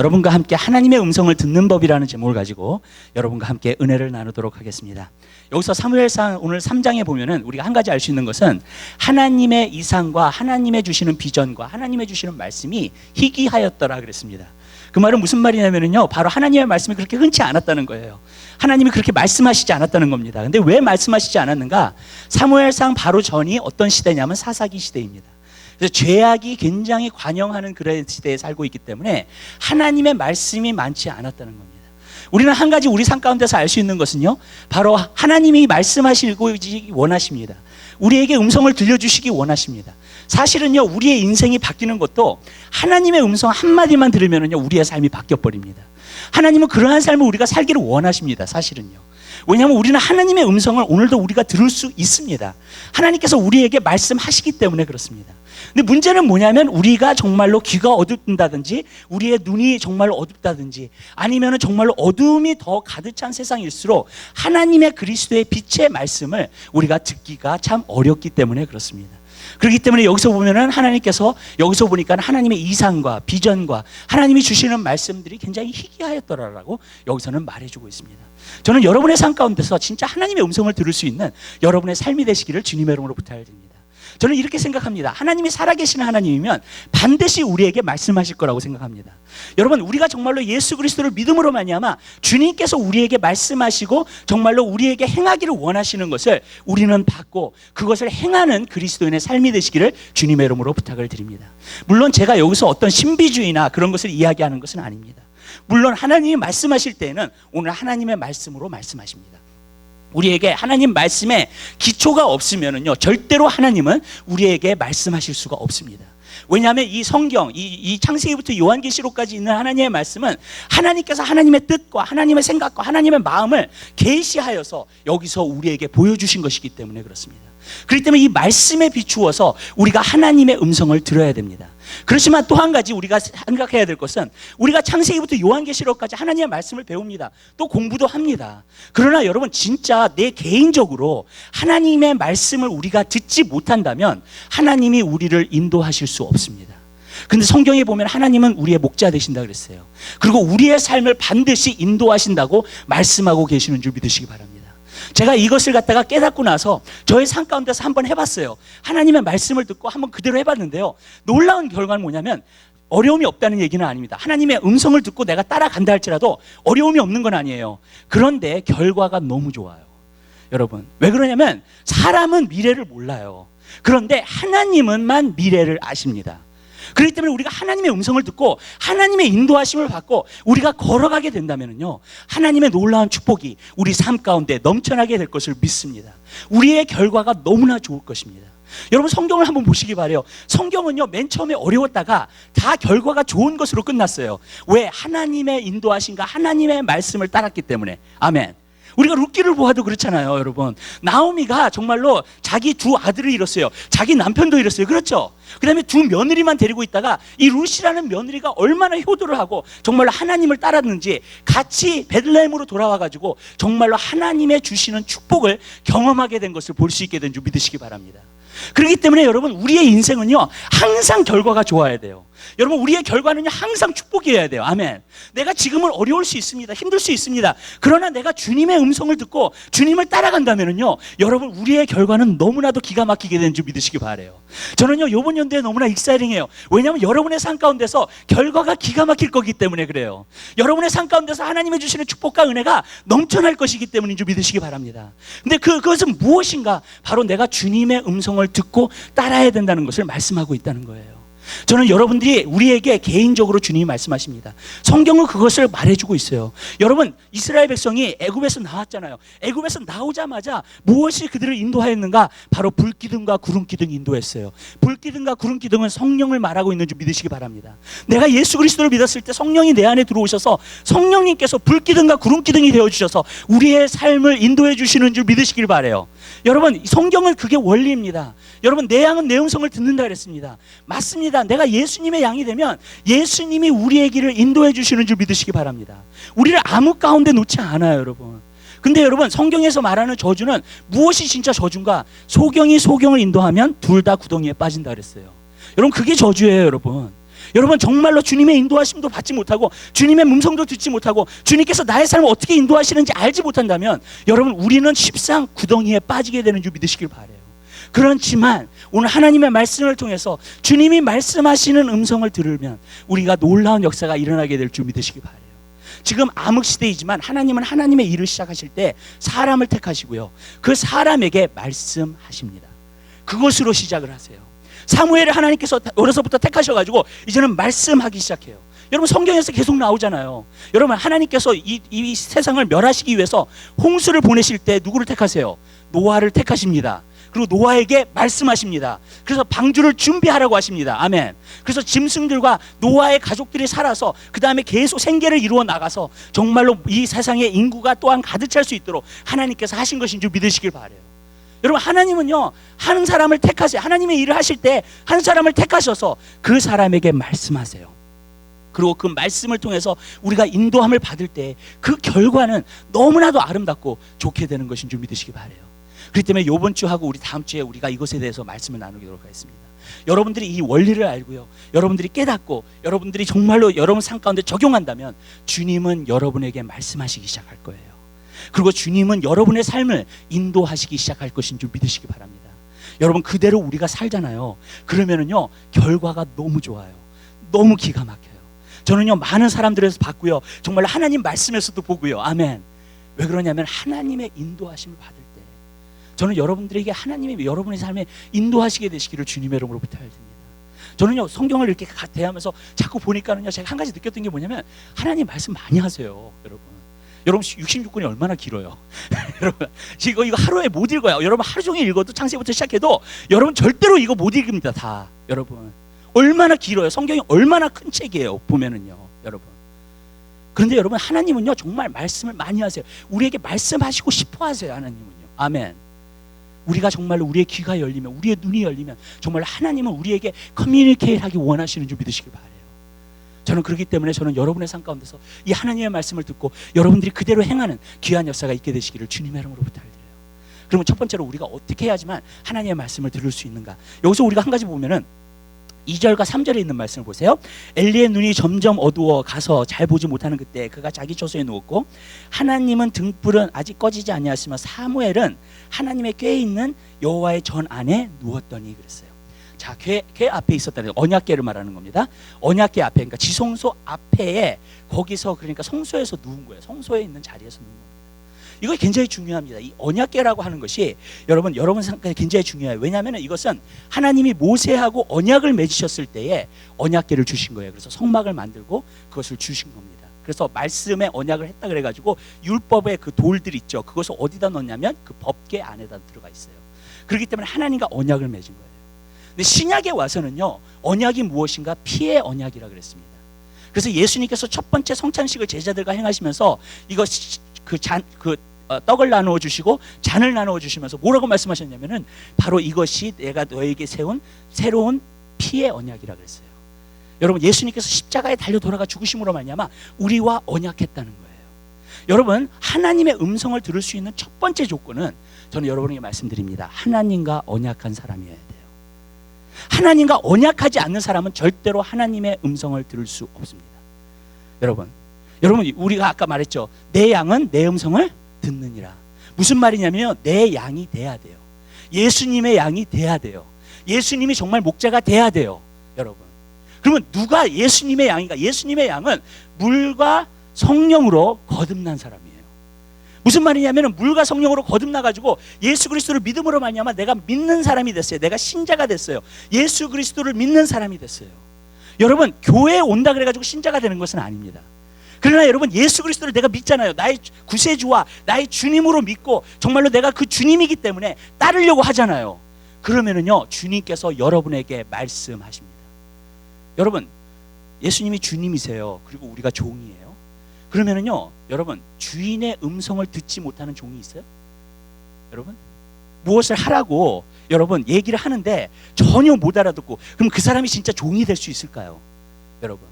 여러분과 함께 하나님의 음성을 듣는 법이라는 제목을 가지고 여러분과 함께 은혜를 나누도록 하겠습니다. 여기서 사무엘상 오늘 3장에 보면은 우리가 한 가지 알 수 있는 것은 하나님의 이상과 하나님의 주시는 비전과 하나님의 주시는 말씀이 희귀하였더라 그랬습니다. 그 말은 무슨 말이냐면요, 바로 하나님의 말씀이 그렇게 흔치 않았다는 거예요. 하나님이 그렇게 말씀하시지 않았다는 겁니다. 근데 왜 말씀하시지 않았는가? 사무엘상 바로 전이 어떤 시대냐면 사사기 시대입니다. 그래서 죄악이 굉장히 관영하는 그런 시대에 살고 있기 때문에 하나님의 말씀이 많지 않았다는 겁니다. 우리는 한 가지 우리 삶 가운데서 알 수 있는 것은요, 바로 하나님이 말씀하시기 원하십니다. 우리에게 음성을 들려주시기 원하십니다. 사실은요, 우리의 인생이 바뀌는 것도 하나님의 음성 한마디만 들으면요, 우리의 삶이 바뀌어버립니다. 하나님은 그러한 삶을 우리가 살기를 원하십니다. 사실은요. 왜냐하면 우리는 하나님의 음성을 오늘도 우리가 들을 수 있습니다. 하나님께서 우리에게 말씀하시기 때문에 그렇습니다. 근데 문제는 뭐냐면 우리가 정말로 귀가 어둡다든지 우리의 눈이 정말로 어둡다든지 아니면 정말로 어둠이 더 가득 찬 세상일수록 하나님의 그리스도의 빛의 말씀을 우리가 듣기가 참 어렵기 때문에 그렇습니다. 그렇기 때문에 여기서 보면은 하나님께서 여기서 보니까 하나님의 이상과 비전과 하나님이 주시는 말씀들이 굉장히 희귀하였더라라고 여기서는 말해주고 있습니다. 저는 여러분의 삶 가운데서 진짜 하나님의 음성을 들을 수 있는 여러분의 삶이 되시기를 주님의 이름으로 부탁을 드립니다. 저는 이렇게 생각합니다. 하나님이 살아계시는 하나님이면 반드시 우리에게 말씀하실 거라고 생각합니다. 여러분, 우리가 정말로 예수 그리스도를 믿음으로 말미암아 주님께서 우리에게 말씀하시고 정말로 우리에게 행하기를 원하시는 것을 우리는 받고 그것을 행하는 그리스도인의 삶이 되시기를 주님의 이름으로 부탁을 드립니다. 물론 제가 여기서 어떤 신비주의나 그런 것을 이야기하는 것은 아닙니다. 물론 하나님이 말씀하실 때에는 오늘 하나님의 말씀으로 말씀하십니다. 우리에게 하나님 말씀에 기초가 없으면요, 절대로 하나님은 우리에게 말씀하실 수가 없습니다. 왜냐하면 이 성경, 이 창세기부터 요한계시록까지 있는 하나님의 말씀은 하나님께서 하나님의 뜻과 하나님의 생각과 하나님의 마음을 계시하여서 여기서 우리에게 보여주신 것이기 때문에 그렇습니다. 그렇기 때문에 이 말씀에 비추어서 우리가 하나님의 음성을 들어야 됩니다. 그렇지만 또 한 가지 우리가 생각해야 될 것은 우리가 창세기부터 요한계시록까지 하나님의 말씀을 배웁니다. 또 공부도 합니다. 그러나 여러분, 진짜 내 개인적으로 하나님의 말씀을 우리가 듣지 못한다면 하나님이 우리를 인도하실 수 없습니다. 근데 성경에 보면 하나님은 우리의 목자 되신다 그랬어요. 그리고 우리의 삶을 반드시 인도하신다고 말씀하고 계시는 줄 믿으시기 바랍니다. 제가 이것을 갖다가 깨닫고 나서 저의 삶 가운데서 한번 해봤어요. 하나님의 말씀을 듣고 한번 그대로 해봤는데요, 놀라운 결과는 뭐냐면 어려움이 없다는 얘기는 아닙니다. 하나님의 음성을 듣고 내가 따라간다 할지라도 어려움이 없는 건 아니에요. 그런데 결과가 너무 좋아요. 여러분, 왜 그러냐면 사람은 미래를 몰라요. 그런데 하나님은만 미래를 아십니다. 그렇기 때문에 우리가 하나님의 음성을 듣고 하나님의 인도하심을 받고 우리가 걸어가게 된다면요, 하나님의 놀라운 축복이 우리 삶 가운데 넘쳐나게 될 것을 믿습니다. 우리의 결과가 너무나 좋을 것입니다. 여러분, 성경을 한번 보시기 바라요. 성경은요, 맨 처음에 어려웠다가 다 결과가 좋은 것으로 끝났어요. 왜? 하나님의 인도하심과 하나님의 말씀을 따랐기 때문에. 아멘. 우리가 룻기를 보아도 그렇잖아요, 여러분. 나오미가 정말로 자기 두 아들을 잃었어요. 자기 남편도 잃었어요. 그렇죠? 그 다음에 두 며느리만 데리고 있다가 이 룻이라는 며느리가 얼마나 효도를 하고 정말로 하나님을 따랐는지 같이 베들레헴으로 돌아와가지고 정말로 하나님의 주시는 축복을 경험하게 된 것을 볼 수 있게 된 줄 믿으시기 바랍니다. 그렇기 때문에 여러분, 우리의 인생은요, 항상 결과가 좋아야 돼요. 여러분, 우리의 결과는요, 항상 축복이어야 돼요. 아멘. 내가 지금은 어려울 수 있습니다. 힘들 수 있습니다. 그러나 내가 주님의 음성을 듣고 주님을 따라간다면요, 여러분, 우리의 결과는 너무나도 기가 막히게 되는 줄 믿으시기 바라요. 저는요, 이번 연도에 너무나 익사이링해요. 왜냐하면 여러분의 삶 가운데서 결과가 기가 막힐 거기 때문에 그래요. 여러분의 삶 가운데서 하나님이 주시는 축복과 은혜가 넘쳐날 것이기 때문인 줄 믿으시기 바랍니다. 근데 그것은 무엇인가? 바로 내가 주님의 음성을 듣고 따라야 된다는 것을 말씀하고 있다는 거예요. 저는 여러분들이 우리에게 개인적으로 주님이 말씀하십니다. 성경은 그것을 말해주고 있어요. 여러분, 이스라엘 백성이 애굽에서 나왔잖아요. 애굽에서 나오자마자 무엇이 그들을 인도하였는가? 바로 불기둥과 구름기둥이 인도했어요. 불기둥과 구름기둥은 성령을 말하고 있는 줄 믿으시기 바랍니다. 내가 예수 그리스도를 믿었을 때 성령이 내 안에 들어오셔서 성령님께서 불기둥과 구름기둥이 되어주셔서 우리의 삶을 인도해 주시는 줄 믿으시길 바라요. 여러분, 성경은 그게 원리입니다. 여러분, 내 양은 내 음성을 듣는다 그랬습니다. 맞습니다. 내가 예수님의 양이 되면 예수님이 우리의 길을 인도해 주시는 줄 믿으시기 바랍니다. 우리를 아무 가운데 놓지 않아요, 여러분. 근데 여러분, 성경에서 말하는 저주는 무엇이 진짜 저주인가? 소경이 소경을 인도하면 둘 다 구덩이에 빠진다 그랬어요. 여러분, 그게 저주예요, 여러분. 여러분 정말로 주님의 인도하심도 받지 못하고 주님의 음성도 듣지 못하고 주님께서 나의 삶을 어떻게 인도하시는지 알지 못한다면 여러분 우리는 십상 구덩이에 빠지게 되는 줄 믿으시길 바라요. 그렇지만 오늘 하나님의 말씀을 통해서 주님이 말씀하시는 음성을 들으면 우리가 놀라운 역사가 일어나게 될 줄 믿으시기 바라요. 지금 암흑시대이지만 하나님은 하나님의 일을 시작하실 때 사람을 택하시고요, 그 사람에게 말씀하십니다. 그것으로 시작을 하세요. 사무엘을 하나님께서 어려서부터 택하셔가지고 이제는 말씀하기 시작해요. 여러분 성경에서 계속 나오잖아요. 여러분 하나님께서 이 세상을 멸하시기 위해서 홍수를 보내실 때 누구를 택하세요? 노아를 택하십니다. 그리고 노아에게 말씀하십니다. 그래서 방주를 준비하라고 하십니다. 아멘. 그래서 짐승들과 노아의 가족들이 살아서 그 다음에 계속 생계를 이루어 나가서 정말로 이 세상의 인구가 또한 가득 찰 수 있도록 하나님께서 하신 것인 줄 믿으시길 바라요. 여러분 하나님은요, 한 사람을 택하세요. 하나님의 일을 하실 때 한 사람을 택하셔서 그 사람에게 말씀하세요. 그리고 그 말씀을 통해서 우리가 인도함을 받을 때 그 결과는 너무나도 아름답고 좋게 되는 것인 줄 믿으시기 바라요. 그렇기 때문에 이번 주하고 우리 다음 주에 우리가 이것에 대해서 말씀을 나누도록 하겠습니다. 여러분들이 이 원리를 알고요, 여러분들이 깨닫고 여러분들이 정말로 여러분 삶 가운데 적용한다면 주님은 여러분에게 말씀하시기 시작할 거예요. 그리고 주님은 여러분의 삶을 인도하시기 시작할 것인 줄 믿으시기 바랍니다. 여러분 그대로 우리가 살잖아요. 그러면은요 결과가 너무 좋아요. 너무 기가 막혀요. 저는요 많은 사람들에서 봤고요, 정말 하나님 말씀에서도 보고요. 아멘. 왜 그러냐면 하나님의 인도하심을 받을 때 저는 여러분들에게 하나님이 여러분의 삶에 인도하시게 되시기를 주님의 이름으로 부탁드립니다. 저는요 성경을 이렇게 대하면서 자꾸 보니까는요 제가 한 가지 느꼈던 게 뭐냐면 하나님 말씀 많이 하세요. 여러분 66권이 얼마나 길어요. 여러분 이거 하루에 못 읽어요. 여러분 하루 종일 읽어도 창세기부터 시작해도 여러분 절대로 이거 못 읽습니다. 다 여러분 얼마나 길어요. 성경이 얼마나 큰 책이에요 보면은요 여러분. 그런데 여러분 하나님은요 정말 말씀을 많이 하세요. 우리에게 말씀하시고 싶어 하세요. 하나님은요. 아멘. 우리가 정말로 우리의 귀가 열리면, 우리의 눈이 열리면 정말 하나님은 우리에게 커뮤니케이트 하기 원하시는 줄 믿으시길 바라요. 저는 그렇기 때문에 저는 여러분의 삶 가운데서 이 하나님의 말씀을 듣고 여러분들이 그대로 행하는 귀한 역사가 있게 되시기를 주님의 이름으로 부탁드려요. 그러면 첫 번째로 우리가 어떻게 해야지만 하나님의 말씀을 들을 수 있는가? 여기서 우리가 한 가지 보면은 2절과 3절에 있는 말씀을 보세요. 엘리의 눈이 점점 어두워 가서 잘 보지 못하는 그때 그가 자기 처소에 누웠고 하나님은 등불은 아직 꺼지지 아니하시며 사무엘은 하나님의 궤에 있는 여호와의 전 안에 누웠더니 그랬어요. 자, 궤 앞에 있었다는 언약궤를 말하는 겁니다. 언약궤 앞에, 그러니까 지성소 앞에 거기서 그러니까 성소에서 누운 거예요. 성소에 있는 자리에서 누운 겁니다. 이거 굉장히 중요합니다. 이 언약궤라고 하는 것이 여러분 생각에 굉장히 중요해요. 왜냐하면 이것은 하나님이 모세하고 언약을 맺으셨을 때에 언약궤를 주신 거예요. 그래서 성막을 만들고 그것을 주신 겁니다. 그래서 말씀에 언약을 했다 그래가지고 율법의 그 돌들 있죠. 그것을 어디다 넣냐면 그 법궤 안에다 들어가 있어요. 그렇기 때문에 하나님과 언약을 맺은 거예요. 근데 신약에 와서는요 언약이 무엇인가? 피의 언약이라 그랬습니다. 그래서 예수님께서 첫 번째 성찬식을 제자들과 행하시면서 이거 떡을 나누어 주시고 잔을 나누어 주시면서 뭐라고 말씀하셨냐면은 바로 이것이 내가 너에게 세운 새로운 피의 언약이라 그랬어요. 여러분 예수님께서 십자가에 달려 돌아가 죽으심으로 말미암아 우리와 언약했다는 거예요. 여러분 하나님의 음성을 들을 수 있는 첫 번째 조건은 저는 여러분에게 말씀드립니다. 하나님과 언약한 사람이어야 돼요. 하나님과 언약하지 않는 사람은 절대로 하나님의 음성을 들을 수 없습니다. 여러분 우리가 아까 말했죠. 내 양은 내 음성을 듣느니라. 무슨 말이냐면요, 내 양이 돼야 돼요. 예수님의 양이 돼야 돼요. 예수님이 정말 목자가 돼야 돼요. 여러분 그러면 누가 예수님의 양인가? 예수님의 양은 물과 성령으로 거듭난 사람이에요. 무슨 말이냐면 물과 성령으로 거듭나가지고 예수 그리스도를 믿음으로 말미암아 내가 믿는 사람이 됐어요. 내가 신자가 됐어요. 예수 그리스도를 믿는 사람이 됐어요. 여러분 교회에 온다 그래가지고 신자가 되는 것은 아닙니다. 그러나 여러분 예수 그리스도를 내가 믿잖아요. 나의 구세주와 나의 주님으로 믿고 정말로 내가 그 주님이기 때문에 따르려고 하잖아요. 그러면은요 주님께서 여러분에게 말씀하십니다. 여러분 예수님이 주님이세요. 그리고 우리가 종이에요. 그러면은요 여러분 주인의 음성을 듣지 못하는 종이 있어요? 여러분 무엇을 하라고 여러분 얘기를 하는데 전혀 못 알아듣고 그럼 그 사람이 진짜 종이 될 수 있을까요? 여러분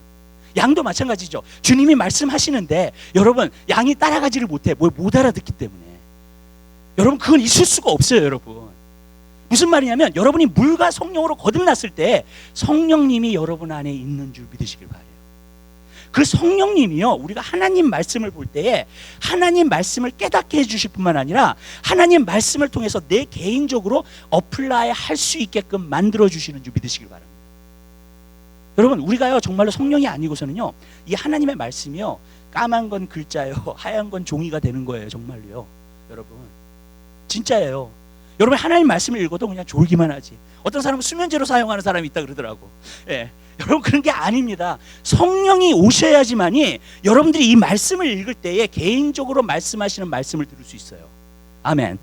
양도 마찬가지죠. 주님이 말씀하시는데 여러분 양이 따라가지를 못해. 뭘 못 알아듣기 때문에. 여러분 그건 있을 수가 없어요. 여러분 무슨 말이냐면 여러분이 물과 성령으로 거듭났을 때 성령님이 여러분 안에 있는 줄 믿으시길 바라요. 그 성령님이요, 우리가 하나님 말씀을 볼 때에 하나님 말씀을 깨닫게 해주실 뿐만 아니라 하나님 말씀을 통해서 내 개인적으로 어플라이 할 수 있게끔 만들어주시는 줄 믿으시길 바랍니다. 여러분, 우리가요 정말로 성령이 아니고서는요 이 하나님의 말씀이요 까만 건 글자요 하얀 건 종이가 되는 거예요. 정말로요 여러분, 진짜예요. 여러분 하나님 말씀을 읽어도 그냥 졸기만 하지. 어떤 사람은 수면제로 사용하는 사람이 있다 그러더라고. 예. 여러분 그런 게 아닙니다. 성령이 오셔야지만이 여러분들이 이 말씀을 읽을 때에 개인적으로 말씀하시는 말씀을 들을 수 있어요. 아멘.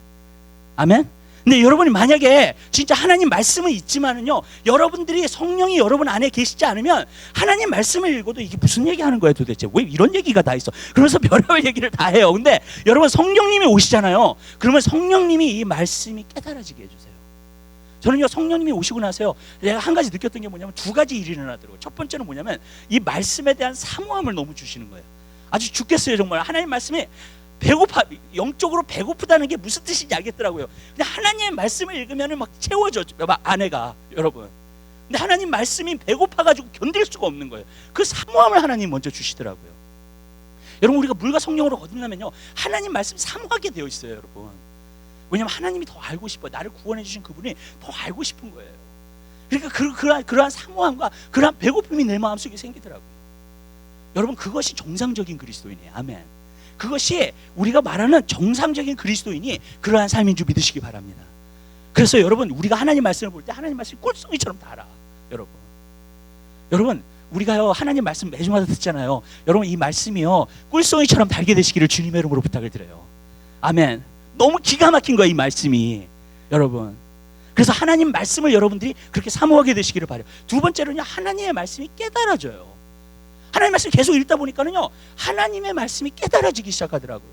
아멘. 근데 여러분이 만약에 진짜 하나님 말씀은 있지만은요 여러분들이 성령이 여러분 안에 계시지 않으면 하나님 말씀을 읽어도 이게 무슨 얘기하는 거예요 도대체, 왜 이런 얘기가 다 있어. 그러면서 별의별 얘기를 다 해요. 근데 여러분 성령님이 오시잖아요. 그러면 성령님이 이 말씀이 깨달아지게 해주세요. 저는요 성령님이 오시고 나서요 내가 한 가지 느꼈던 게 뭐냐면 두 가지 일이 일어나더라고요. 첫 번째는 뭐냐면 이 말씀에 대한 사모함을 너무 주시는 거예요. 아주 죽겠어요 정말. 하나님 말씀이 배고파, 영적으로 배고프다는 게 무슨 뜻인지 알겠더라고요. 근데 하나님의 말씀을 읽으면 막 채워져, 막 안에가 여러분. 근데 하나님 말씀이 배고파가지고 견딜 수가 없는 거예요. 그 사모함을 하나님 먼저 주시더라고요. 여러분 우리가 물과 성령으로 거듭나면요 하나님 말씀 사모하게 되어 있어요 여러분. 왜냐면 하나님이 더 알고 싶어요. 나를 구원해 주신 그분이 더 알고 싶은 거예요. 그러니까 그러한 사모함과 그러한 배고픔이 내 마음속에 생기더라고요. 여러분 그것이 정상적인 그리스도인이에요. 아멘. 그것이 우리가 말하는 정상적인 그리스도인이 그러한 삶인 줄 믿으시기 바랍니다. 그래서 여러분 우리가 하나님 말씀을 볼 때 하나님 말씀이 꿀송이처럼 달아. 여러분 우리가요 하나님 말씀 매주마다 듣잖아요. 여러분 이 말씀이요 꿀송이처럼 달게 되시기를 주님의 이름으로 부탁을 드려요. 아멘. 너무 기가 막힌 거예요 이 말씀이 여러분. 그래서 하나님 말씀을 여러분들이 그렇게 사모하게 되시기를 바라요. 두 번째로는요 하나님의 말씀이 깨달아져요. 하나님의 말씀 계속 읽다 보니까는요 하나님의 말씀이 깨달아지기 시작하더라고요.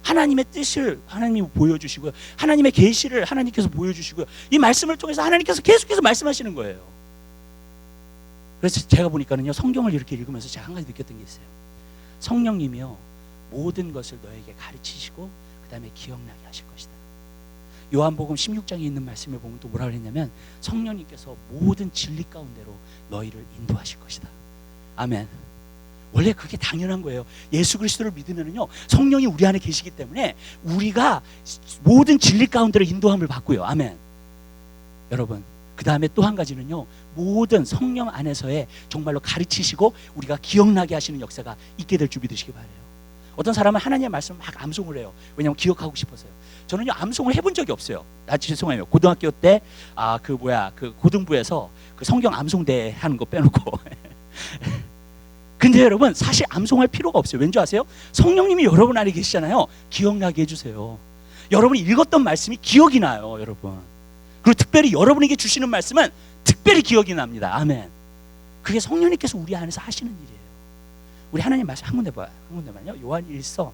하나님의 뜻을 하나님이 보여주시고요, 하나님의 계시를 하나님께서 보여주시고요, 이 말씀을 통해서 하나님께서 계속해서 말씀하시는 거예요. 그래서 제가 보니까는요 성경을 이렇게 읽으면서 제가 한 가지 느꼈던 게 있어요. 성령님이요 모든 것을 너에게 가르치시고 그 다음에 기억나게 하실 것이다. 요한복음 16장에 있는 말씀을 보면 또 뭐라 그랬냐면 성령님께서 모든 진리 가운데로 너희를 인도하실 것이다. 아멘. 원래 그게 당연한 거예요. 예수 그리스도를 믿으면요 성령이 우리 안에 계시기 때문에 우리가 모든 진리 가운데로 인도함을 받고요. 아멘. 여러분 그 다음에 또 한 가지는요 모든 성령 안에서의 정말로 가르치시고 우리가 기억나게 하시는 역사가 있게 될 줄 믿으시기 바라요. 어떤 사람은 하나님의 말씀을 막 암송을 해요. 왜냐하면 기억하고 싶어서요. 저는요 암송을 해본 적이 없어요. 죄송해요. 고등학교 때 그 고등부에서 그 성경 암송대 하는 거 빼놓고 근데 여러분 사실 암송할 필요가 없어요. 왠지 아세요? 성령님이 여러분 안에 계시잖아요. 기억나게 해주세요. 여러분이 읽었던 말씀이 기억이 나요 여러분. 그리고 특별히 여러분에게 주시는 말씀은 특별히 기억이 납니다. 아멘. 그게 성령님께서 우리 안에서 하시는 일이에요. 우리 하나님 말씀 한 군데만요. 요한일서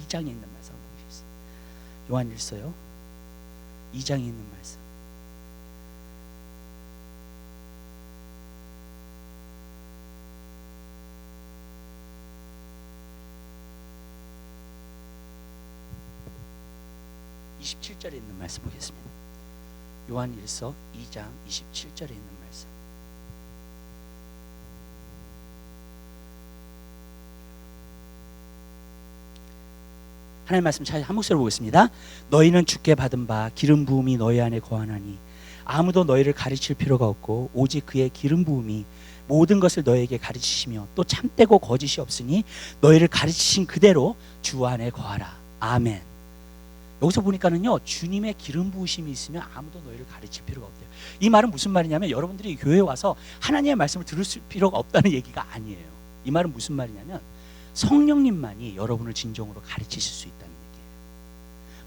2장에 있는 말씀 한번 보겠습니다. 요한일서요 2장에 있는 말씀. (27절에) 있는 말씀 보겠습니다. 요한일서 2장 27절에 있는 말씀. 하나님 말씀 한 목소리로 보겠습니다. 너희는 주께 받은 바 기름 부음이 너희 안에 거하나니 아무도 너희를 가르칠 필요가 없고 오직 그의 기름 부음이 모든 것을 너희에게 가르치시며 또 참되고 거짓이 없으니 너희를 가르치신 그대로 주 안에 거하라. 아멘. 여기서 보니까는요 주님의 기름 부으심이 있으면 아무도 너희를 가르칠 필요가 없대요. 이 말은 무슨 말이냐면 여러분들이 교회에 와서 하나님의 말씀을 들을 필요가 없다는 얘기가 아니에요. 이 말은 무슨 말이냐면 성령님만이 여러분을 진정으로 가르치실 수 있다는 얘기예요.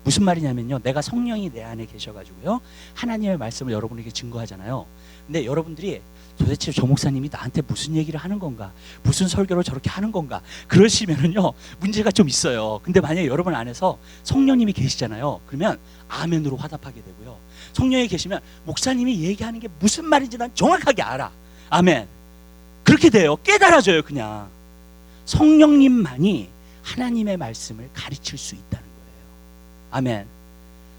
무슨 말이냐면요 내가 성령이 내 안에 계셔가지고요 하나님의 말씀을 여러분에게 증거하잖아요. 근데 여러분들이 도대체 저 목사님이 나한테 무슨 얘기를 하는 건가, 무슨 설교를 저렇게 하는 건가 그러시면은요 문제가 좀 있어요. 근데 만약에 여러분 안에서 성령님이 계시잖아요. 그러면 아멘으로 화답하게 되고요, 성령이 계시면 목사님이 얘기하는 게 무슨 말인지 난 정확하게 알아. 아멘. 그렇게 돼요. 깨달아져요. 그냥 성령님만이 하나님의 말씀을 가르칠 수 있다는 거예요. 아멘.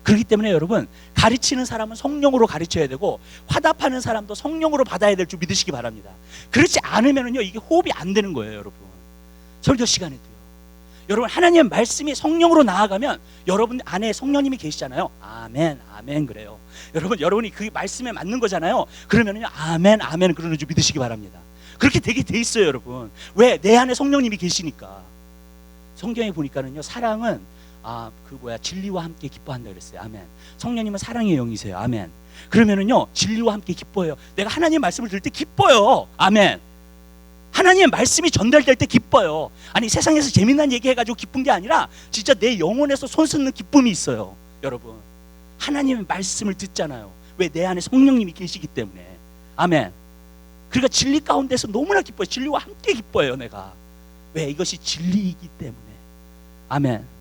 그렇기 때문에 여러분, 가르치는 사람은 성령으로 가르쳐야 되고 화답하는 사람도 성령으로 받아야 될 줄 믿으시기 바랍니다. 그렇지 않으면요 이게 호흡이 안 되는 거예요. 여러분, 설교 시간에도요. 여러분, 하나님의 말씀이 성령으로 나아가면 여러분 안에 성령님이 계시잖아요. 아멘, 아멘 그래요. 여러분이 그 말씀에 맞는 거잖아요. 그러면요 아멘, 아멘 그러는 줄 믿으시기 바랍니다. 그렇게 되게 돼 있어요. 여러분, 왜? 내 안에 성령님이 계시니까. 성경에 보니까는요, 사랑은 진리와 함께 기뻐한다 그랬어요. 아멘. 성령님은 사랑의 영이세요. 아멘. 그러면은요 진리와 함께 기뻐해요. 내가 하나님의 말씀을 들을 때 기뻐요. 아멘. 하나님의 말씀이 전달될 때 기뻐요. 아니, 세상에서 재미난 얘기 해가지고 기쁜 게 아니라 진짜 내 영혼에서 솟는 기쁨이 있어요. 여러분, 하나님의 말씀을 듣잖아요. 왜? 내 안에 성령님이 계시기 때문에. 아멘. 그러니까 진리 가운데서 너무나 기뻐요. 진리와 함께 기뻐해요 내가. 왜? 이것이 진리이기 때문에. 아멘.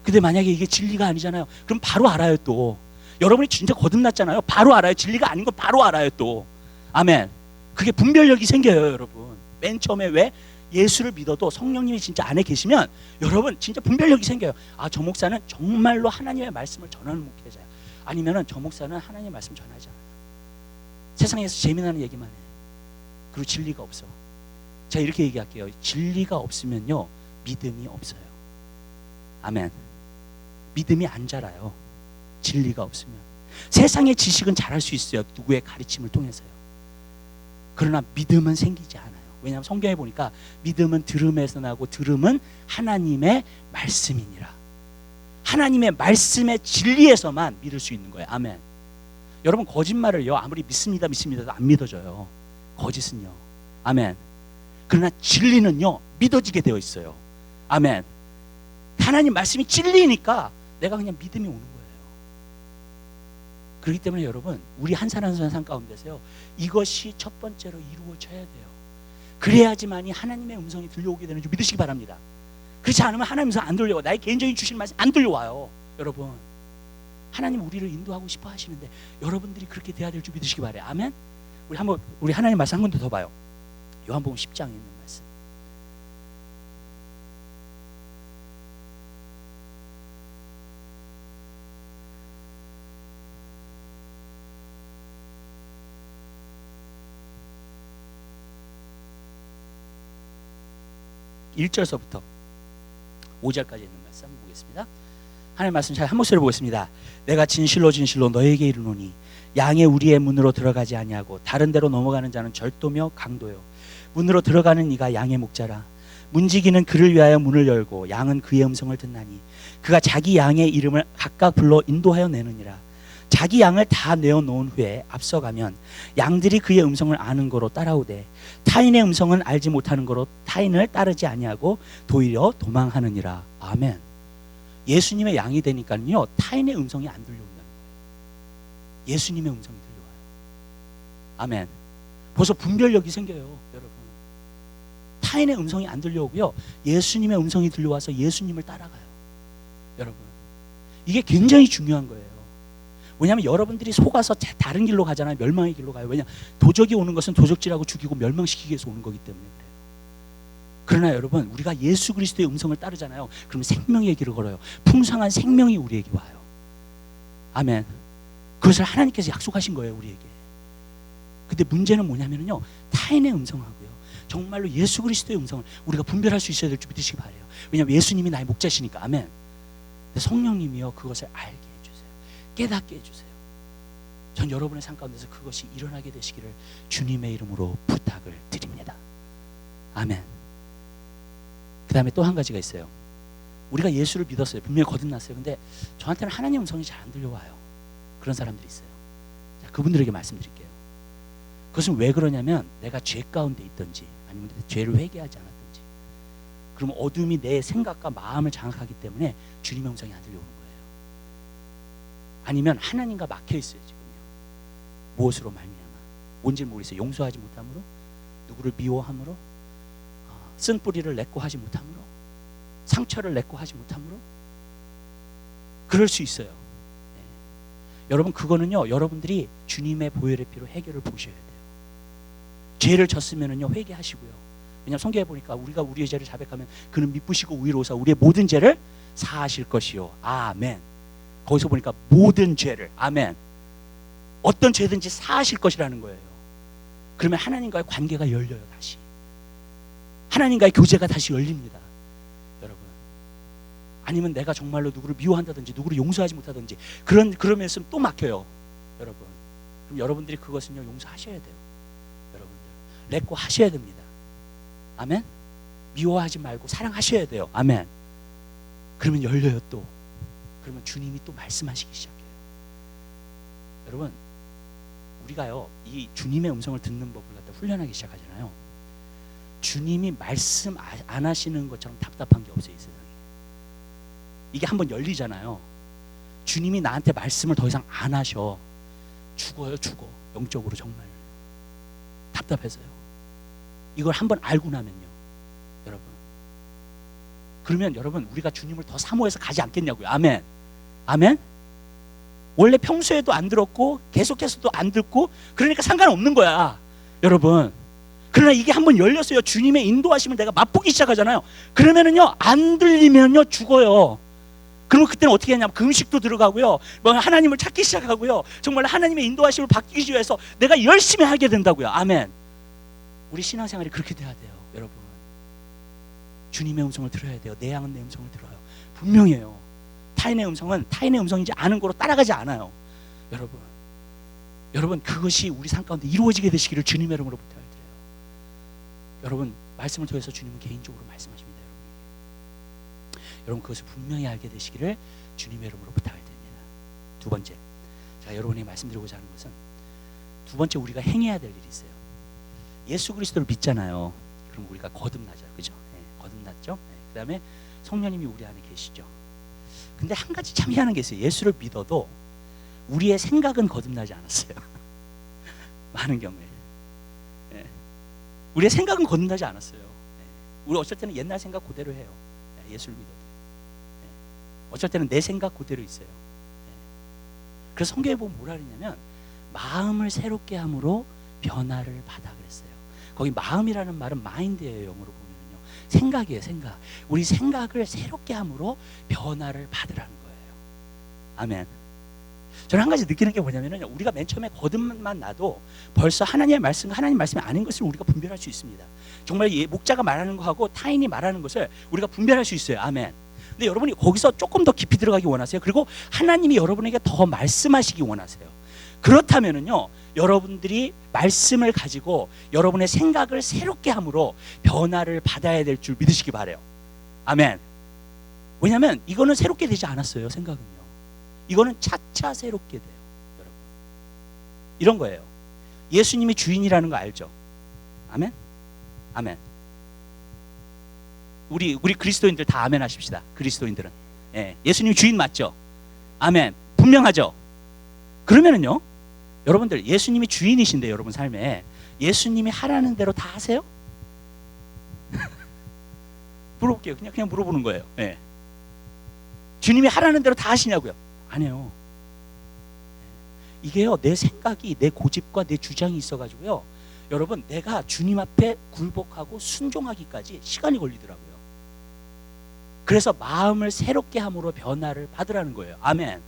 근데 만약에 이게 진리가 아니잖아요. 그럼 바로 알아요. 또 여러분이 진짜 거듭났잖아요. 바로 알아요. 진리가 아닌 거 바로 알아요. 또 아멘. 그게 분별력이 생겨요. 여러분, 맨 처음에 왜? 예수를 믿어도 성령님이 진짜 안에 계시면 여러분 진짜 분별력이 생겨요. 저 목사는 정말로 하나님의 말씀을 전하는 목회자야. 아니면은 저 목사는 하나님의 말씀 전하지 않아요. 세상에서 재미나는 얘기만 해. 그리고 진리가 없어. 제가 이렇게 얘기할게요. 진리가 없으면요 믿음이 없어요. 아멘. 믿음이 안 자라요. 진리가 없으면. 세상의 지식은 잘할 수 있어요. 누구의 가르침을 통해서요. 그러나 믿음은 생기지 않아요. 왜냐하면 성경에 보니까 믿음은 들음에서 나고 들음은 하나님의 말씀이니라. 하나님의 말씀의 진리에서만 믿을 수 있는 거예요. 아멘. 여러분, 거짓말을요 아무리 믿습니다도 안 믿어져요. 거짓은요. 아멘. 그러나 진리는요 믿어지게 되어 있어요. 아멘. 하나님 말씀이 진리니까 내가 그냥 믿음이 오는 거예요. 그렇기 때문에 여러분, 우리 한 사람 한 사람 삶 가운데서요 이것이 첫 번째로 이루어져야 돼요. 그래야지만이 하나님의 음성이 들려오게 되는 줄 믿으시기 바랍니다. 그렇지 않으면 하나님 음성 안 들려와. 나의 개인적인 주신 말씀 안 들려와요. 여러분, 하나님 우리를 인도하고 싶어 하시는데 여러분들이 그렇게 돼야 될 줄 믿으시기 바라요. 아멘. 우리 하나님 말씀 한 군데 더 봐요. 요한복음 10장에 있는 말씀. (1절서부터) 5절까지 있는 말씀 한번 보겠습니다. 하나님 말씀 잘 한 목소리로 보겠습니다. 내가 진실로 진실로 너에게 이르노니 양의 우리의 문으로 들어가지 아니하고 다른 데로 넘어가는 자는 절도며 강도요. 문으로 들어가는 이가 양의 목자라. 문지기는 그를 위하여 문을 열고 양은 그의 음성을 듣나니 그가 자기 양의 이름을 각각 불러 인도하여 내느니라. 자기 양을 다 내어놓은 후에 앞서가면 양들이 그의 음성을 아는 거로 따라오되 타인의 음성은 알지 못하는 거로 타인을 따르지 아니하고 도리어 도망하느니라. 아멘. 예수님의 양이 되니까요 타인의 음성이 안 들려온다는 거예요. 예수님의 음성이 들려와요. 아멘. 벌써 분별력이 생겨요. 여러분, 타인의 음성이 안 들려오고요 예수님의 음성이 들려와서 예수님을 따라가요. 여러분, 이게 굉장히 중요한 거예요. 왜냐하면 여러분들이 속아서 다른 길로 가잖아요. 멸망의 길로 가요. 왜냐? 도적이 오는 것은 도적질하고 죽이고 멸망시키기 위해서 오는 거기 때문에 그래요. 그러나 여러분, 우리가 예수 그리스도의 음성을 따르잖아요. 그러면 생명의 길을 걸어요. 풍성한 생명이 우리에게 와요. 아멘. 그것을 하나님께서 약속하신 거예요, 우리에게. 근데 문제는 뭐냐면요 타인의 음성하고요 정말로 예수 그리스도의 음성을 우리가 분별할 수 있어야 될 줄 믿으시기 바라요. 왜냐하면 예수님이 나의 목자시니까. 아멘. 근데 성령님이요 그것을 알게 해주세요. 깨닫게 해주세요. 전 여러분의 삶 가운데서 그것이 일어나게 되시기를 주님의 이름으로 부탁을 드립니다. 아멘. 그 다음에 또 한 가지가 있어요. 우리가 예수를 믿었어요. 분명히 거듭났어요. 근데 저한테는 하나님 음성이 잘 안 들려와요. 그런 사람들이 있어요. 자, 그분들에게 말씀드릴게요. 그것은 왜 그러냐면 내가 죄 가운데 있든지 아니면 죄를 회개하지 않았든지, 그러면 어둠이 내 생각과 마음을 장악하기 때문에 주님의 음성이 안 들려오는 거예요. 아니면 하나님과 막혀 있어요. 지금요. 무엇으로 말미암아? 뭔지 모르겠어요. 용서하지 못함으로, 누구를 미워함으로, 쓴 뿌리를 맺고 하지 못함으로, 상처를 맺고 하지 못함으로, 그럴 수 있어요. 네. 여러분, 그거는요 여러분들이 주님의 보혈의 피로 해결을 보셔야 돼요. 죄를 졌으면은요 회개하시고요. 왜냐하면 성경에 보니까 우리가 우리의 죄를 자백하면 그는 미쁘시고 의로우사 우리의 모든 죄를 사하실 것이요. 아멘. 거기서 보니까 모든 죄를, 아멘, 어떤 죄든지 사하실 것이라는 거예요. 그러면 하나님과의 관계가 열려요. 다시 하나님과의 교제가 다시 열립니다, 여러분. 아니면 내가 정말로 누구를 미워한다든지 누구를 용서하지 못하든지 그러면서 또 막혀요, 여러분. 그럼 여러분들이 그것은요, 용서하셔야 돼요. 여러분들 렛고 하셔야 됩니다. 아멘. 미워하지 말고 사랑하셔야 돼요. 아멘. 그러면 열려요. 또 그러면 주님이 또 말씀하시기 시작해요. 여러분, 우리가요, 이 주님의 음성을 듣는 법을 갖다 훈련하기 시작하잖아요. 주님이 말씀 안 하시는 것처럼 답답한 게 없어요, 이 세상에. 이게 한번 열리잖아요. 주님이 나한테 말씀을 더 이상 안 하셔. 죽어요, 죽어. 영적으로 정말 답답해서요. 이걸 한번 알고 나면요, 여러분. 그러면 여러분, 우리가 주님을 더 사모해서 가지 않겠냐고요. 아멘. 아멘. 원래 평소에도 안 들었고 계속해서도 안 듣고 그러니까 상관없는 거야, 여러분. 그러나 이게 한번 열렸어요. 주님의 인도하심을 내가 맛보기 시작하잖아요. 그러면은요, 안 들리면요, 죽어요. 그러면 그때는 어떻게 하냐면 금식도 들어가고요, 뭐 하나님을 찾기 시작하고요, 정말 하나님의 인도하심을 받기 위해서 내가 열심히 하게 된다고요. 아멘. 우리 신앙생활이 그렇게 돼야 돼요, 여러분. 주님의 음성을 들어야 돼요. 내 양은 내 음성을 들어요. 분명해요. 타인의 음성은 타인의 음성인지 아는 거로 따라가지 않아요, 여러분. 여러분, 그것이 우리 삶 가운데 이루어지게 되시기를 주님의 이름으로 부탁드려요. 여러분, 말씀을 통해서 주님은 개인적으로 말씀하십니다, 여러분. 그것을 분명히 알게 되시기를 주님의 이름으로 부탁을 드립니다. 두 번째, 제가 여러분에게 말씀드리고자 하는 것은, 두 번째 우리가 행해야 될 일이 있어요. 예수 그리스도를 믿잖아요. 그럼 우리가 거듭나죠, 그죠? 네, 거듭났죠. 네, 그 다음에 성령님이 우리 안에 계시죠. 근데 한 가지 참 희한한 게 있어요. 예수를 믿어도 우리의 생각은 거듭나지 않았어요. 많은 경우에. 네. 우리의 생각은 거듭나지 않았어요. 네. 우리 어쩔 때는 옛날 생각 그대로 해요. 네. 예수를 믿어도. 네. 어쩔 때는 내 생각 그대로 있어요. 네. 그래서 성경에 보면 뭐라 그러냐면 마음을 새롭게 함으로 변화를 받아 그랬어요. 거기 마음이라는 말은 마인드예요, 영어로 보면요. 생각이에요, 생각. 우리 생각을 새롭게 함으로 변화를 받으라는 거예요. 아멘. 저는 한 가지 느끼는 게 뭐냐면요, 우리가 맨 처음에 거듭만 나도 벌써 하나님의 말씀과 하나님 말씀이 아닌 것을 우리가 분별할 수 있습니다. 정말 목자가 말하는 거하고 타인이 말하는 것을 우리가 분별할 수 있어요. 아멘. 근데 여러분이 거기서 조금 더 깊이 들어가기 원하세요? 그리고 하나님이 여러분에게 더 말씀하시기 원하세요? 그렇다면은요, 여러분들이 말씀을 가지고 여러분의 생각을 새롭게 함으로 변화를 받아야 될 줄 믿으시기 바래요. 아멘. 왜냐하면 이거는 새롭게 되지 않았어요, 생각은요. 이거는 차차 새롭게 돼요, 여러분. 이런 거예요. 예수님이 주인이라는 거 알죠? 아멘. 아멘. 우리 그리스도인들 다 아멘 하십시다. 그리스도인들은. 예, 예수님이 주인 맞죠? 아멘. 분명하죠? 그러면은요, 여러분들, 예수님이 주인이신데 여러분 삶에 예수님이 하라는 대로 다 하세요? 물어볼게요. 그냥 물어보는 거예요. 네. 주님이 하라는 대로 다 하시냐고요? 안 해요. 이게요, 내 생각이, 내 고집과 내 주장이 있어가지고요, 여러분, 내가 주님 앞에 굴복하고 순종하기까지 시간이 걸리더라고요. 그래서 마음을 새롭게 함으로 변화를 받으라는 거예요. 아멘.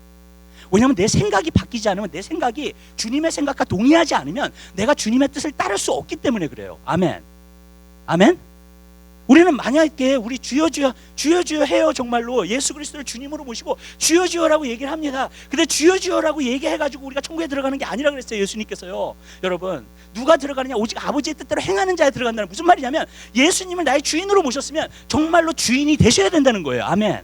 왜냐하면 내 생각이 바뀌지 않으면, 내 생각이 주님의 생각과 동의하지 않으면 내가 주님의 뜻을 따를 수 없기 때문에 그래요. 아멘. 아멘. 우리는 만약에 우리 주여 주여 주여 주여 해요, 정말로 예수 그리스도를 주님으로 모시고 주여 주여라고 얘기를 합니다. 근데 주여 주여라고 얘기해가지고 우리가 천국에 들어가는 게 아니라 그랬어요, 예수님께서요. 여러분, 누가 들어가느냐? 오직 아버지의 뜻대로 행하는 자에 들어간다는, 무슨 말이냐면 예수님을 나의 주인으로 모셨으면 정말로 주인이 되셔야 된다는 거예요. 아멘.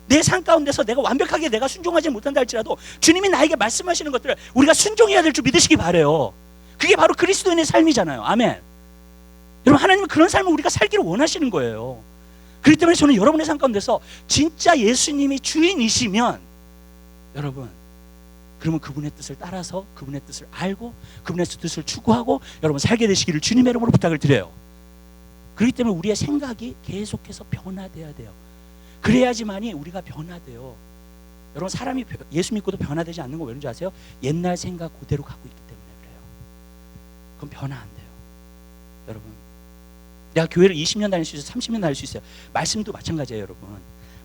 내 삶 가운데서 내가 완벽하게 내가 순종하지 못한다 할지라도 주님이 나에게 말씀하시는 것들을 우리가 순종해야 될 줄 믿으시기 바래요. 그게 바로 그리스도인의 삶이잖아요. 아멘. 여러분, 하나님은 그런 삶을 우리가 살기를 원하시는 거예요. 그렇기 때문에 저는 여러분의 삶 가운데서 진짜 예수님이 주인이시면, 여러분, 그러면 그분의 뜻을 따라서 그분의 뜻을 알고 그분의 뜻을 추구하고 여러분 살게 되시기를 주님의 이름으로 부탁을 드려요. 그렇기 때문에 우리의 생각이 계속해서 변화돼야 돼요. 그래야지만이 우리가 변화돼요. 여러분, 사람이 예수 믿고도 변화되지 않는 건 왠지 아세요? 옛날 생각 그대로 갖고 있기 때문에 그래요. 그럼 변화 안 돼요, 여러분. 내가 교회를 20년 다닐 수 있어요, 30년 다닐 수 있어요. 말씀도 마찬가지예요, 여러분.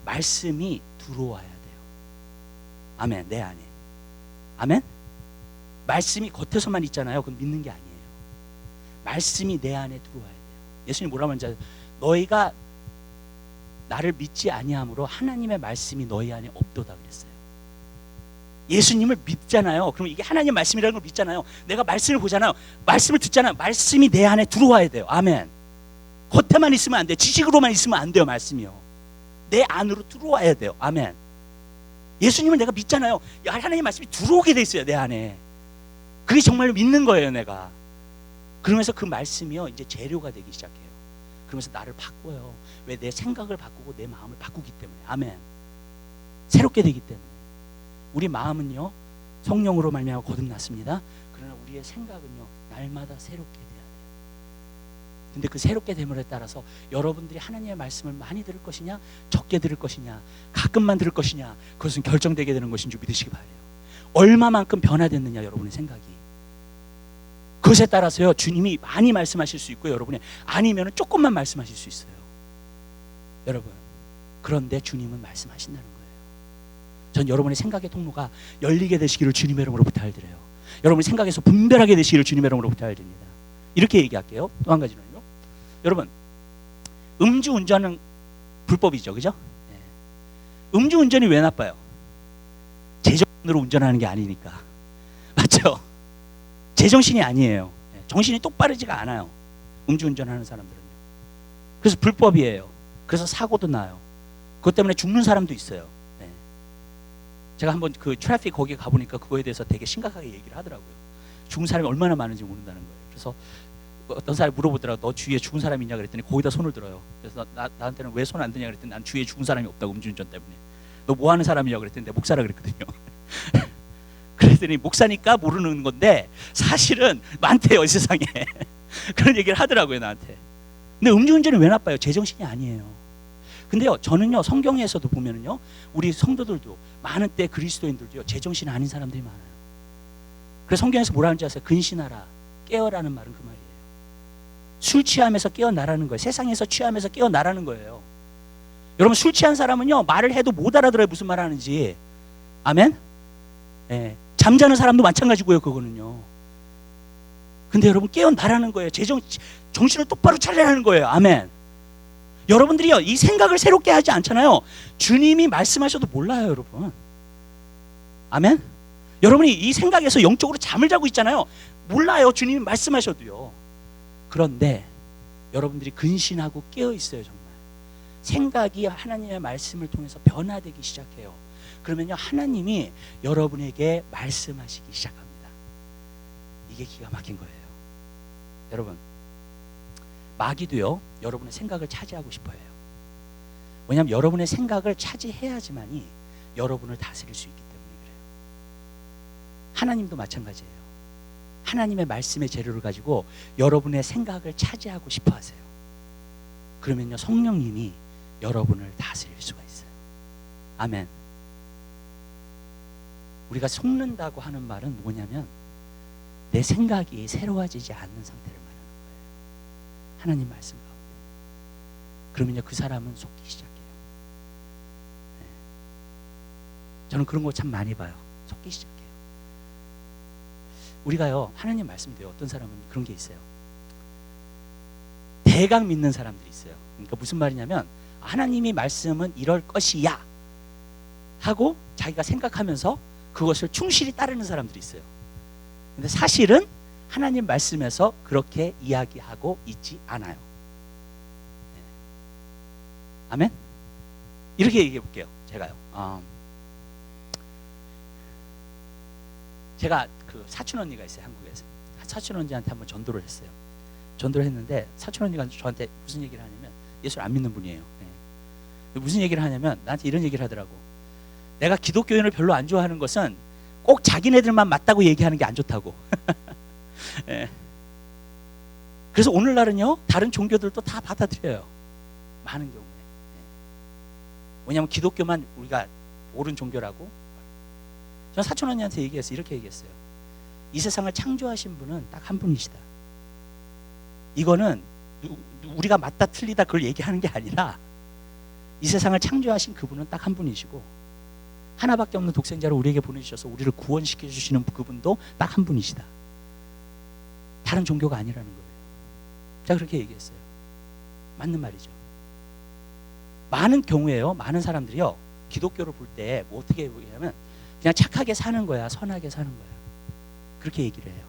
말씀이 들어와야 돼요. 아멘. 내 안에. 아멘. 말씀이 겉에서만 있잖아요. 그건 믿는 게 아니에요. 말씀이 내 안에 들어와야 돼요. 예수님 뭐라고 하는지 너희가 나를 믿지 아니함으로 하나님의 말씀이 너희 안에 없도다 그랬어요. 예수님을 믿잖아요. 그럼 이게 하나님의 말씀이라는 걸 믿잖아요. 내가 말씀을 보잖아요. 말씀을 듣잖아요. 말씀이 내 안에 들어와야 돼요. 아멘. 겉에만 있으면 안 돼요. 지식으로만 있으면 안 돼요. 말씀이요. 내 안으로 들어와야 돼요. 아멘. 예수님을 내가 믿잖아요. 하나님의 말씀이 들어오게 돼 있어요. 내 안에. 그게 정말로 믿는 거예요. 내가. 그러면서 그 말씀이요 이제 재료가 되기 시작해요. 그러면서 나를 바꿔요. 왜? 내 생각을 바꾸고 내 마음을 바꾸기 때문에. 아멘. 새롭게 되기 때문에. 우리 마음은요 성령으로 말미암아 거듭났습니다. 그러나 우리의 생각은요 날마다 새롭게 돼야 돼요. 근데 그 새롭게 됨에 따라서 여러분들이 하나님의 말씀을 많이 들을 것이냐 적게 들을 것이냐 가끔만 들을 것이냐 그것은 결정되게 되는 것인 줄 믿으시기 바라요. 얼마만큼 변화됐느냐 여러분의 생각이. 그것에 따라서요 주님이 많이 말씀하실 수 있고 여러분이 아니면 조금만 말씀하실 수 있어요. 여러분 그런데 주님은 말씀하신다는 거예요. 전 여러분의 생각의 통로가 열리게 되시기를 주님의 이름으로 부탁드려요. 여러분의 생각에서 분별하게 되시기를 주님의 이름으로 부탁드립니다. 이렇게 얘기할게요. 또 한 가지는요. 여러분 음주운전은 불법이죠. 그죠? 네. 음주운전이 왜 나빠요? 제정신으로 운전하는 게 아니니까. 맞죠? 제정신이 아니에요. 정신이 똑바르지가 않아요. 음주운전하는 사람들은요. 그래서 불법이에요. 그래서 사고도 나요. 그것 때문에 죽는 사람도 있어요. 네. 제가 한번 그 트래픽 거기에 가보니까 그거에 대해서 되게 심각하게 얘기를 하더라고요. 죽은 사람이 얼마나 많은지 모른다는 거예요. 그래서 어떤 사람이 물어보더라고. 너 주위에 죽은 사람이 있냐 그랬더니 거기다 손을 들어요. 그래서 나한테는 왜 손 안 드냐 그랬더니 난 주위에 죽은 사람이 없다고 음주운전 때문에. 너 뭐 하는 사람이냐 그랬더니 내가 목사라 그랬거든요. 그랬더니 목사니까 모르는 건데 사실은 많대요 이 세상에. 그런 얘기를 하더라고요 나한테. 근데 음주운전이 왜 나빠요? 제정신이 아니에요. 근데요 저는요 성경에서도 보면은요 우리 성도들도 많은 때 그리스도인들도요 제정신 아닌 사람들이 많아요. 그래서 성경에서 뭐라 하는지 아세요? 근신하라 깨어라는 말은 그 말이에요. 술 취하면서 깨어나라는 거예요. 세상에서 취하면서 깨어나라는 거예요. 여러분 술 취한 사람은요 말을 해도 못 알아들어요. 무슨 말 하는지. 아멘? 예. 잠자는 사람도 마찬가지고요. 그거는요. 근데 여러분 깨어나라는 거예요. 정신을 똑바로 차리라는 거예요. 아멘. 여러분들이요 이 생각을 새롭게 하지 않잖아요. 주님이 말씀하셔도 몰라요. 여러분. 아멘. 여러분이 이 생각에서 영적으로 잠을 자고 있잖아요. 몰라요. 주님이 말씀하셔도요. 그런데 여러분들이 근신하고 깨어 있어요. 정말 생각이 하나님의 말씀을 통해서 변화되기 시작해요. 그러면요 하나님이 여러분에게 말씀하시기 시작합니다. 이게 기가 막힌 거예요. 여러분 마귀도요 여러분의 생각을 차지하고 싶어 해요. 왜냐하면 여러분의 생각을 차지해야지만이 여러분을 다스릴 수 있기 때문에 그래요. 하나님도 마찬가지예요. 하나님의 말씀의 재료를 가지고 여러분의 생각을 차지하고 싶어 하세요. 그러면요 성령님이 여러분을 다스릴 수가 있어요. 아멘. 우리가 속는다고 하는 말은 뭐냐면 내 생각이 새로워지지 않는 상태를 말하는 거예요. 하나님 말씀 가운데. 그러면요 그 사람은 속기 시작해요. 네. 저는 그런 거 참 많이 봐요. 속기 시작해요. 우리가요 하나님 말씀도요 어떤 사람은 그런 게 있어요. 대강 믿는 사람들이 있어요. 그러니까 무슨 말이냐면 하나님이 말씀은 이럴 것이야 하고 자기가 생각하면서 그것을 충실히 따르는 사람들이 있어요. 근데 사실은 하나님 말씀에서 그렇게 이야기하고 있지 않아요. 네. 아멘? 이렇게 얘기해 볼게요. 제가요. 제가 그 사촌 언니가 있어요. 한국에서. 사촌 언니한테 한번 전도를 했어요. 전도를 했는데 사촌 언니가 저한테 무슨 얘기를 하냐면 예수를 안 믿는 분이에요. 네. 무슨 얘기를 하냐면 나한테 이런 얘기를 하더라고. 내가 기독교인을 별로 안 좋아하는 것은 꼭 자기네들만 맞다고 얘기하는 게 안 좋다고. 네. 그래서 오늘날은요 다른 종교들도 다 받아들여요. 많은 경우에. 네. 왜냐하면 기독교만 우리가 옳은 종교라고. 저는 사촌 언니한테 얘기했어요. 이렇게 얘기했어요. 이 세상을 창조하신 분은 딱 한 분이시다. 이거는 우리가 맞다 틀리다 그걸 얘기하는 게 아니라 이 세상을 창조하신 그분은 딱 한 분이시고 하나밖에 없는 독생자를 우리에게 보내주셔서 우리를 구원시켜 주시는 그분도 딱 한 분이시다. 다른 종교가 아니라는 거예요. 제가 그렇게 얘기했어요. 맞는 말이죠. 많은 경우에요, 많은 사람들이요, 기독교를 볼 때 뭐 어떻게 보냐면 그냥 착하게 사는 거야, 선하게 사는 거야, 그렇게 얘기를 해요.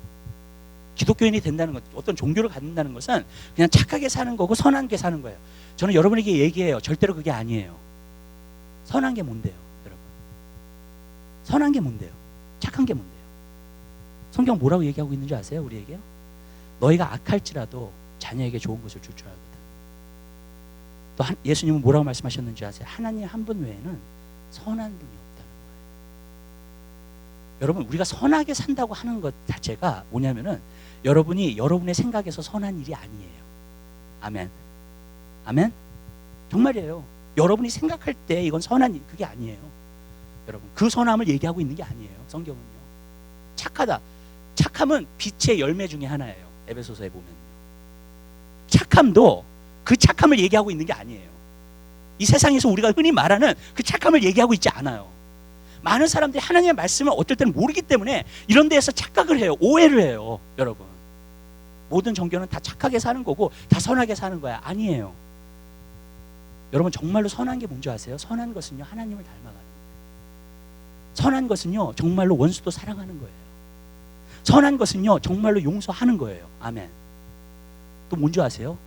기독교인이 된다는 것, 어떤 종교를 갖는다는 것은 그냥 착하게 사는 거고 선하게 사는 거예요. 저는 여러분에게 얘기해요. 절대로 그게 아니에요. 선한 게 뭔데요, 여러분? 선한 게 뭔데요? 착한 게 뭔데요? 성경 뭐라고 얘기하고 있는지 아세요? 우리에게요? 너희가 악할지라도 자녀에게 좋은 것을 줄 줄 알거든. 또 예수님은 뭐라고 말씀하셨는지 아세요? 하나님 한 분 외에는 선한 분이 없다는 거예요. 여러분, 우리가 선하게 산다고 하는 것 자체가 뭐냐면은 여러분이 여러분의 생각에서 선한 일이 아니에요. 아멘. 아멘. 정말이에요. 여러분이 생각할 때 이건 선한 일, 그게 아니에요. 여러분, 그 선함을 얘기하고 있는 게 아니에요. 성경은요. 착하다. 착함은 빛의 열매 중에 하나예요. 에베소서에 보면요. 착함도 그 착함을 얘기하고 있는 게 아니에요. 이 세상에서 우리가 흔히 말하는 그 착함을 얘기하고 있지 않아요. 많은 사람들이 하나님의 말씀을 어떨 때는 모르기 때문에 이런 데에서 착각을 해요. 오해를 해요. 여러분, 모든 종교는 다 착하게 사는 거고 다 선하게 사는 거야. 아니에요. 여러분, 정말로 선한 게 뭔지 아세요? 선한 것은요, 하나님을 닮아가는 거예요. 선한 것은요, 정말로 원수도 사랑하는 거예요. 선한 것은요, 정말로 용서하는 거예요. 아멘. 또 뭔지 아세요?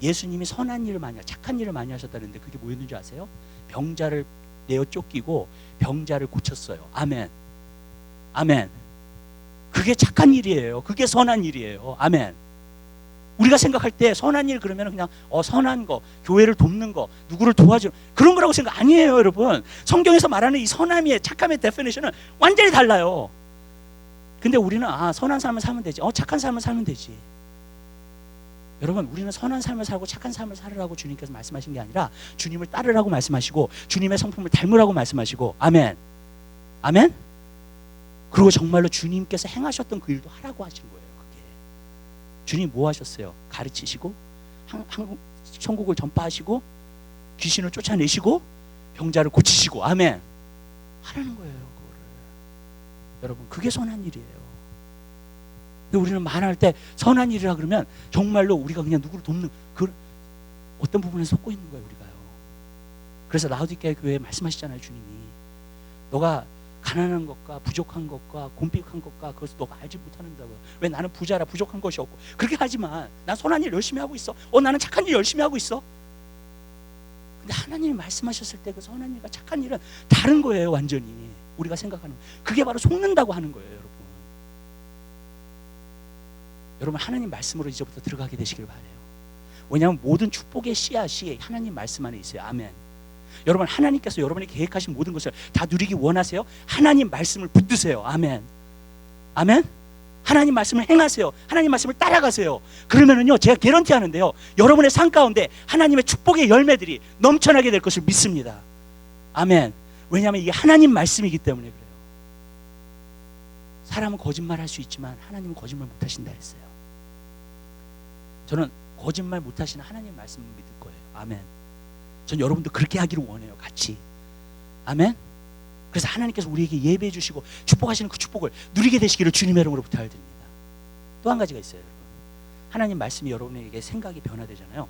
예수님이 선한 일을 많이, 착한 일을 많이 하셨다는데 그게 뭐였는지 아세요? 병자를 내어 쫓기고 병자를 고쳤어요. 아멘. 아멘. 그게 착한 일이에요. 그게 선한 일이에요. 아멘. 우리가 생각할 때 선한 일 그러면 그냥 선한 거, 교회를 돕는 거, 누구를 도와주는 그런 거라고 생각 아니에요, 여러분. 성경에서 말하는 이 선함의, 착함의 데피니션은 완전히 달라요. 근데 우리는 선한 삶을 살면 되지, 착한 삶을 살면 되지. 여러분, 우리는 선한 삶을 살고 착한 삶을 살으라고 주님께서 말씀하신 게 아니라 주님을 따르라고 말씀하시고 주님의 성품을 닮으라고 말씀하시고, 아멘. 아멘. 그리고 정말로 주님께서 행하셨던 그 일도 하라고 하신 거예요. 그게 주님 뭐 하셨어요? 가르치시고 천국을 전파하시고 귀신을 쫓아내시고 병자를 고치시고, 아멘. 하라는 거예요. 그거를. 여러분, 그게 선한 일이에요. 근데 우리는 말할 때 선한 일이라 그러면 정말로 우리가 그냥 누구를 돕는 그 어떤 부분에 속고 있는 거예요, 우리가요. 그래서 라우디게아 교회에 말씀하시잖아요, 주님이. 너가 가난한 것과 부족한 것과 곤핍한 것과 그것을 너가 알지 못하는다고. 왜? 나는 부자라 부족한 것이 없고. 그렇게 하지만 난 선한 일 열심히 하고 있어. 나는 착한 일 열심히 하고 있어. 근데 하나님이 말씀하셨을 때 그 선한 일과 착한 일은 다른 거예요, 완전히. 우리가 생각하는 그게 바로 속는다고 하는 거예요, 여러분. 여러분, 하나님 말씀으로 이제부터 들어가게 되시길 바라요. 왜냐하면 모든 축복의 씨앗이 하나님 말씀 안에 있어요. 아멘. 여러분, 하나님께서 여러분이 계획하신 모든 것을 다 누리기 원하세요? 하나님 말씀을 붙드세요. 아멘. 아멘. 하나님 말씀을 행하세요. 하나님 말씀을 따라가세요. 그러면은요, 제가 개런티 하는데요, 여러분의 삶 가운데 하나님의 축복의 열매들이 넘쳐나게 될 것을 믿습니다. 아멘. 왜냐하면 이게 하나님 말씀이기 때문에 그래요. 사람은 거짓말할 수 있지만 하나님은 거짓말 못하신다 했어요. 저는 거짓말 못하시는 하나님 말씀을 믿을 거예요. 아멘. 전 여러분도 그렇게 하기를 원해요, 같이. 아멘. 그래서 하나님께서 우리에게 예배해 주시고 축복하시는 그 축복을 누리게 되시기를 주님의 이름으로 부탁드립니다. 또 한 가지가 있어요, 여러분. 하나님 말씀이 여러분에게 생각이 변화되잖아요.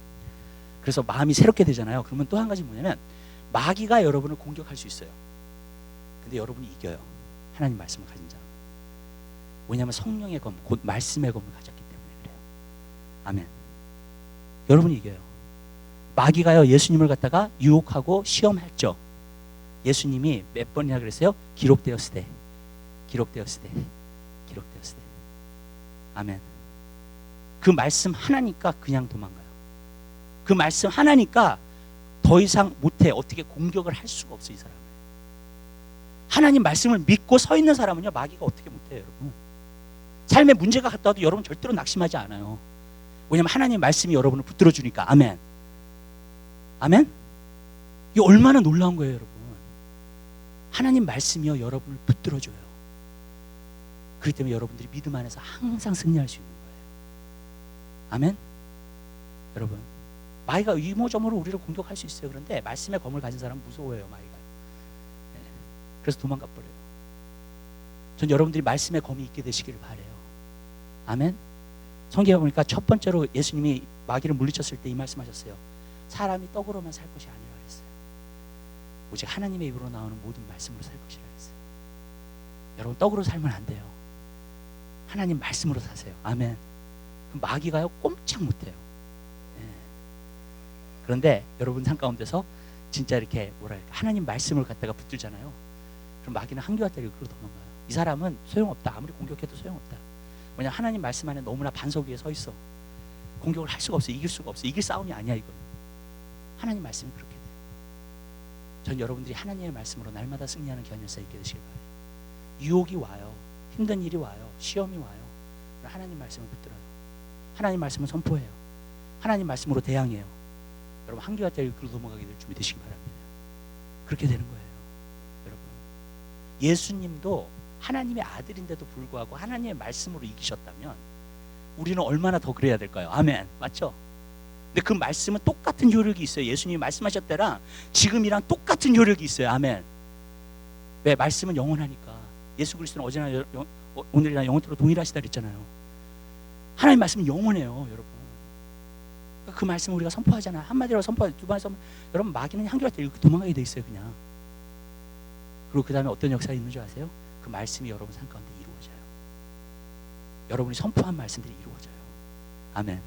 그래서 마음이 새롭게 되잖아요. 그러면 또 한 가지 뭐냐면 마귀가 여러분을 공격할 수 있어요. 근데 여러분이 이겨요. 하나님 말씀을 가진 자. 왜냐하면 성령의 검, 곧 말씀의 검을 가졌기 때문에 그래요. 아멘. 여러분이 이겨요. 마귀가요, 예수님을 갖다가 유혹하고 시험했죠. 예수님이 몇 번이나 그랬어요? 기록되었으되, 기록되었으되, 기록되었으되. 아멘. 그 말씀 하나니까 그냥 도망가요. 그 말씀 하나니까 더 이상 못해. 어떻게 공격을 할 수가 없어, 이 사람을. 하나님 말씀을 믿고 서 있는 사람은요, 마귀가 어떻게 못해요, 여러분. 삶에 문제가 갔다 와도 여러분 절대로 낙심하지 않아요. 왜냐하면 하나님 말씀이 여러분을 붙들어 주니까. 아멘. 아멘. 이게 얼마나 놀라운 거예요, 여러분. 하나님 말씀이요, 여러분을 붙들어 줘요. 그렇기 때문에 여러분들이 믿음 안에서 항상 승리할 수 있는 거예요. 아멘. 여러분, 마귀가 이모저모로 우리를 공격할 수 있어요. 그런데 말씀의 검을 가진 사람은 무서워해요, 마귀가. 네. 그래서 도망가 버려요. 전 여러분들이 말씀의 검이 있게 되시기를 바래요. 아멘. 성경에 보니까 첫 번째로 예수님이 마귀를 물리쳤을 때 이 말씀하셨어요. 사람이 떡으로만 살 것이 아니라 그랬어요. 오직 하나님의 입으로 나오는 모든 말씀으로 살 것이라 그랬어요. 여러분, 떡으로 살면 안 돼요. 하나님 말씀으로 사세요. 아멘. 그럼 마귀가요 꼼짝 못해요. 예. 그런데 여러분 삶 가운데서 진짜 이렇게 뭐랄까 하나님 말씀을 갖다가 붙들잖아요. 그럼 마귀는 한교와 때리고 그로 도망가요. 이 사람은 소용없다. 아무리 공격해도 소용없다. 왜냐, 하나님 말씀 안에 너무나 반석 위에 서 있어. 공격을 할 수가 없어. 이길 수가 없어. 이길 싸움이 아니야 이건. 하나님 말씀이 그렇게 돼요. 전 여러분들이 하나님의 말씀으로 날마다 승리하는 견연사 있게 되시길 바래요. 유혹이 와요. 힘든 일이 와요. 시험이 와요. 하나님 말씀을 붙들어요. 하나님 말씀을 선포해요. 하나님 말씀으로 대항해요. 여러분, 한계와 때리고 그로 넘어가게 될 준비 되시기 바랍니다. 그렇게 되는 거예요. 여러분, 예수님도 하나님의 아들인데도 불구하고 하나님의 말씀으로 이기셨다면 우리는 얼마나 더 그래야 될까요? 아멘. 맞죠? 근데 그 말씀은 똑같은 효력이 있어요. 예수님이 말씀하셨다랑 지금이랑 똑같은 효력이 있어요. 아멘. 왜? 말씀은 영원하니까. 예수 그리스도는 어제나 오늘이나 영원토록 동일하시다 그랬잖아요. 하나님 말씀은 영원해요, 여러분. 그 말씀을 우리가 선포하잖아요. 한마디로 선포하죠. 두 번 선포. 여러분, 마귀는 한결 때 이렇게 도망가게 돼 있어요, 그냥. 그리고 그 다음에 어떤 역사가 있는 줄 아세요? 그 말씀이 여러분 삶 가운데 이루어져요. 여러분이 선포한 말씀들이 이루어져요. 아멘.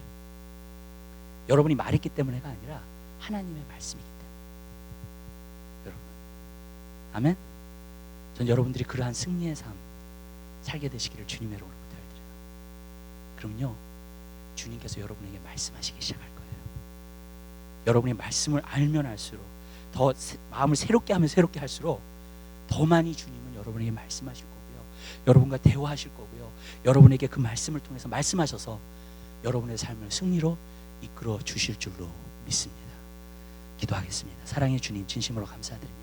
여러분이 말했기 때문에가 아니라 하나님의 말씀이기 때문에. 여러분, 아멘. 전 여러분들이 그러한 승리의 삶 살게 되시기를 주님의 이름으로 부탁드려요. 그럼요, 주님께서 여러분에게 말씀하시기 시작할 거예요. 여러분이 말씀을 알면 알수록 더 마음을 새롭게 하면 새롭게 할수록 더 많이 주님은 여러분에게 말씀하실 거고요, 여러분과 대화하실 거고요, 여러분에게 그 말씀을 통해서 말씀하셔서 여러분의 삶을 승리로 이끌어 주실 줄로 믿습니다. 기도하겠습니다. 사랑의 주님, 진심으로 감사드립니다.